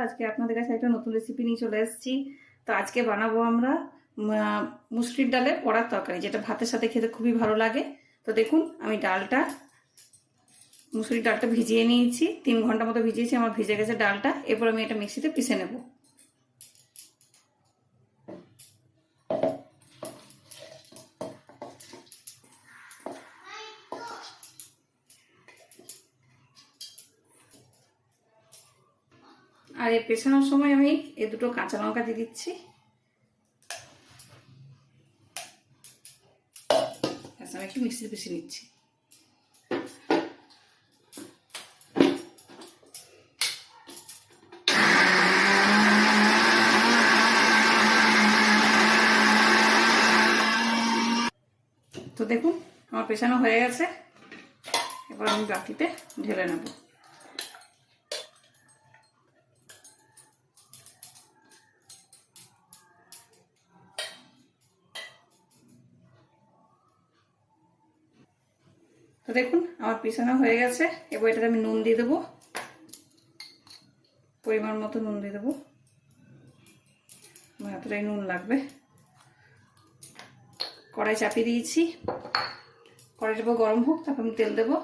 আজকে আপনাদের কাছে একটা নতুন রেসিপি নিয়ে চলে এসেছি। তো আজকে বানাবো আমরা মুসুরির ডালের বড়ার তরকারি, যেটা ভাতের সাথে খেতে খুবই ভালো লাগে। তো দেখুন, আমি মুসুরির ডালটা ভিজিয়ে নিয়েছি, 3 ঘন্টা মতো ভিজিয়েছি। আমার ভিজে গেছে ডালটা। এরপর আমি এটা মিক্সিতে পিষে নেব। আর এই পেছানোর সময় আমি দুটো কাঁচা লঙ্কা দিয়ে দিচ্ছি। আমি একটু মিক্সিতে পিষে নিচ্ছি। তো দেখুন, আমার পেছানো হয়ে গেছে। এবার আমি বাটিতে ঢেলে নেব। তো দেখুন, আমার পিছানো হয়ে গেছে। এবার এটাতে আমি নুন দিয়ে দেবো, পরিমাণ মতো নুন দিয়ে দেবো। এতটাই নুন লাগবে। কড়াই চাপিয়ে দিয়েছি, কড়াইটা গরম হোক, তারপর আমি তেল দেবো।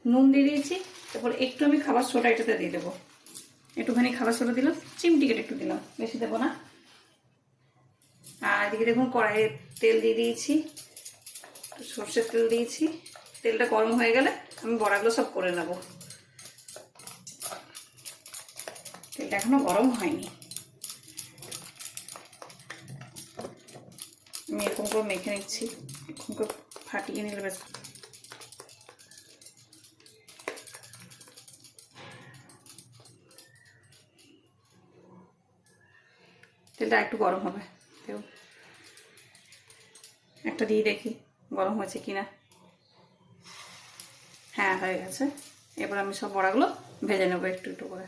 নুন দিয়ে দিয়েছি, তারপর একটু আমি খাবার সোডা এটাতে দিয়ে দেবো। একটুখানি খাবার সোডা দিলাম, চিমটি কেটে একটু দিলাম, বেশি দেবো না। আর এদিকে দেখুন, কড়াইয়ে তেল দিয়ে দিয়েছি, সর্ষের তেল দিয়েছি। তেলটা গরম হয়ে গেলে আমি বড়াগুলো সব করে নেব। তেলটা এখনো গরম হয়নি। আমি এরকম করে মেখে নিচ্ছি, এরকম করে ফাটিয়ে নিলে বেশ। তেলটা একটু গরম হবে, একটা দিয়ে দেখি গরম হয়েছে কিনা। হ্যাঁ, হয়ে গেছে। এবার আমি সব বড়াগুলো ভেজে নেবো একটু একটু করে।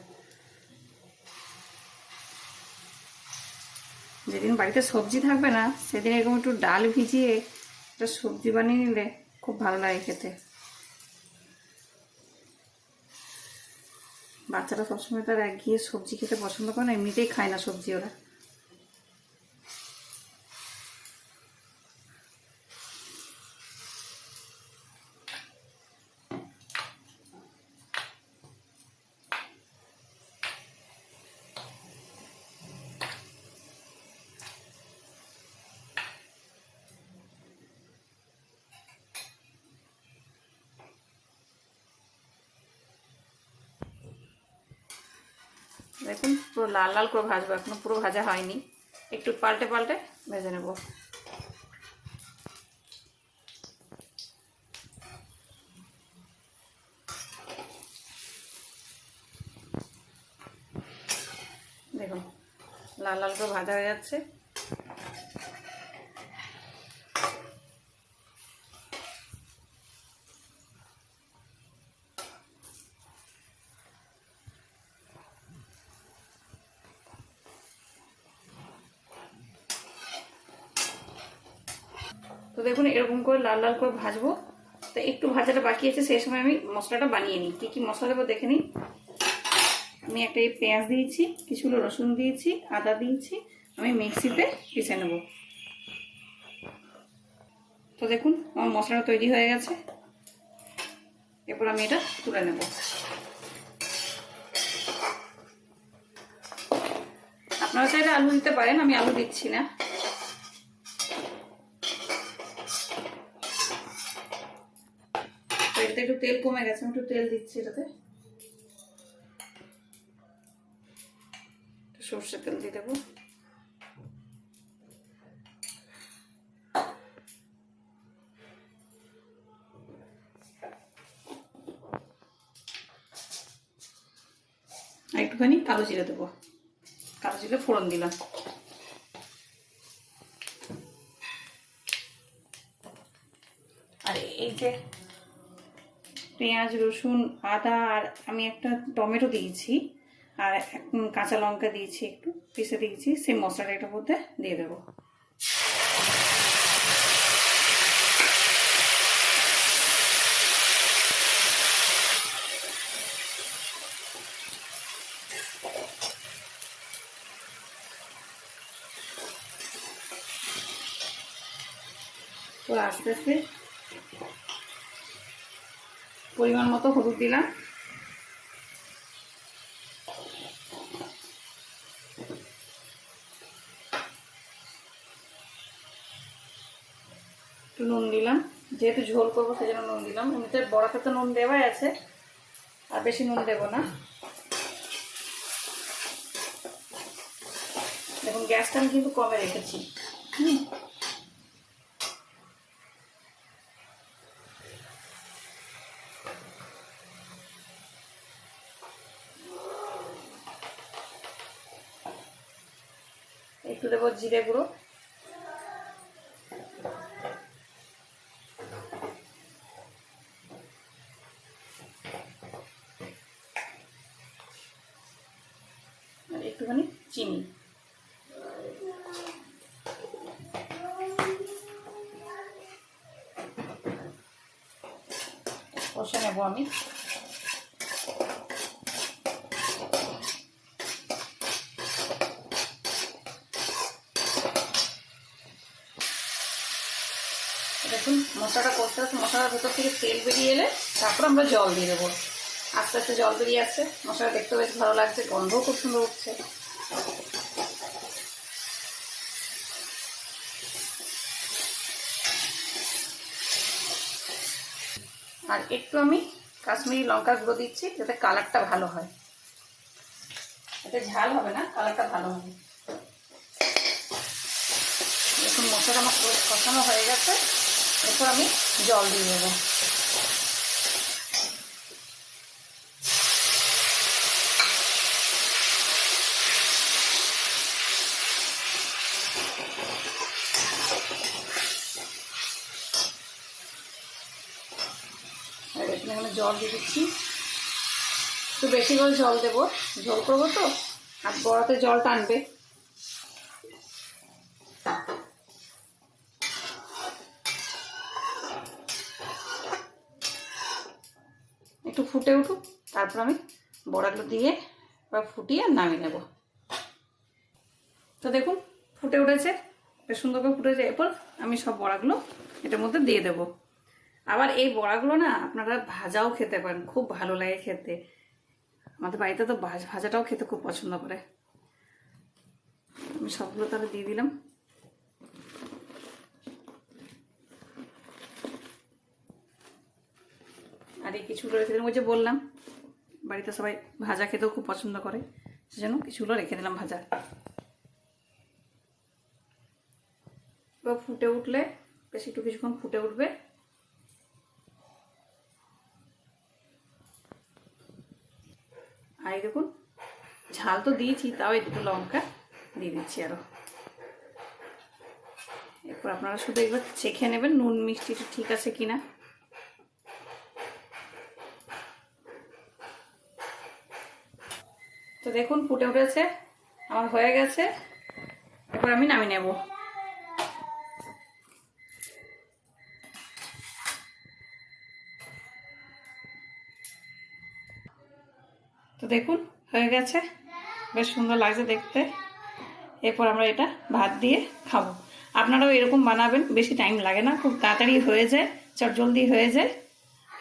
যেদিন বাড়িতে সবজি থাকবে না, সেদিন এরকম একটু ডাল ভিজিয়ে একটা সবজি বানিয়ে নিলে খুব ভালো লাগে খেতে। বাচ্চারা সবসময় তার একঘেয়ে সবজি খেতে পছন্দ করে না, এমনিতেই খায় না সবজি ওরা। দেখুন, পুরো লাল লাল করে ভাজবো, এখনো পুরো ভাজা হয়নি। একটু পাল্টে পাল্টে ভেজে নেব। দেখুন, লাল লাল করে ভাজা হয়ে যাচ্ছে। তো দেখুন, এরকম করে লাল লাল করে ভাজবো। তো একটু ভাজাটা বাকি আছে, সেই সময় আমি মশলাটা বানিয়ে নিই। কী কী মশলা দেবো দেখে নিই। আমি একটা পেঁয়াজ দিয়েছি, কিছুগুলো রসুন দিয়েছি, আদা দিয়েছি। আমি মিক্সিতে পিষে নেব। তো দেখুন, আমার মশলাটা তৈরি হয়ে গেছে। এরপর আমি এটা তুলে নেব। আপনারা চাইলে আলু দিতে পারেন, আমি আলু দিচ্ছি না। তো এটাতে একটু তেল কমে গেছে, আমি একটু তেল দিচ্ছি এটাতে। সর্ষের তেল দিয়ে দেবো। আর একটুখানি কালো জিরে দেবো। কালো জিরে ফোড়ন দিলাম। আর এই যে পেঁয়াজ, রসুন, আদা, আর আমি একটা টমেটো দিয়েছি, আর কাঁচা লঙ্কা দিয়েছি, একটু পিষে দিয়েছি, সেই মশলাটা এটার মধ্যে দিয়ে দেবো। এরপর আস্তে আস্তে পরিমাণ মতো হলুদ দিলাম, একটু নুন দিলাম, যেহেতু ঝোল করবো সেই জন্য নুন দিলাম। এমনিতে বড়াতে তো নুন দেওয়াই আছে, আর বেশি নুন দেবো না। দেখুন গ্যাসটা আমি কিন্তু কমে রেখেছি। একটু দেবো জিরে গুঁড়ো, আর একটুখানি চিনি। কষে নেবো আমি। দেখুন মশলাটা কষতে কষতে মশলার ভেতর থেকে তেল বেরিয়ে এলে তারপর আমরা জল দিয়ে দেবো। আস্তে আস্তে জল বেরিয়ে আসছে, মশলা দেখতে বেশ ভালো লাগছে, গন্ধও খুব সুন্দর উঠছে। আর একটু আমি কাশ্মীরি লঙ্কার গুঁড়ো দিচ্ছি যাতে কালারটা ভালো হয়। এতে ঝাল হবে না, কালারটা ভালো হবে। দেখুন মশলাটা আমার কষানো হয়ে গেছে, এরপর আমি জল দিয়ে দেবো। এখানে জল দিয়ে দিচ্ছি, একটু বেশি করে জল দেবো, ঝোল করবো তো, আর বড়াতে জল টানবে। একটু ফুটে উঠুক, তারপর আমি বড়াগুলো দিয়ে ফুটিয়ে নামিয়ে নেব। তো দেখুন ফুটে উঠেছে, বেশ সুন্দর করে ফুটেছে। এরপর আমি সব বড়াগুলো এটার মধ্যে দিয়ে দেবো। আবার এই বড়াগুলো না আপনারা ভাজাও খেতে পারেন, খুব ভালো লাগে খেতে। আমাদের বাড়িতে তো ভাজাটাও খেতে খুব পছন্দ করে। আমি সবগুলো তাহলে দিয়ে দিলাম। আর এই কিছুগুলো রেখে দিলাম, ওই যে বললাম বাড়িতে সবাই ভাজা খেতেও খুব পছন্দ করে, সেজন্য কিছুগুলো রেখে দিলাম ভাজা। এবার ফুটে উঠলে বেশ একটু কিছুক্ষণ ফুটে উঠবে, আর এই দেখুন ঝাল তো দিয়েছি, তাও একটু লঙ্কা দিয়ে দিচ্ছি আরো। এরপর আপনারা শুধু একবার চেখে নেবেন নুন মিষ্টিটা ঠিক আছে কিনা। তো দেখুন ফুটে উঠেছে, আমার হয়ে গেছে। এরপর আমি নামিয়ে নেব। তো দেখুন হয়ে গেছে, বেশ সুন্দর লাগছে দেখতে। এরপর আমরা এটা ভাত দিয়ে খাবো। আপনারাও এরকম বানাবেন, বেশি টাইম লাগে না, খুব তাড়াতাড়ি হয়ে যায়, চটজলদি হয়ে যায়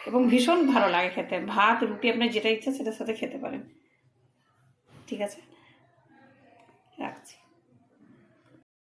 এবং ভীষণ ভালো লাগে খেতে। ভাত রুটি আপনার যেটা ইচ্ছা সেটার সাথে খেতে পারেন। ঠিক আছে।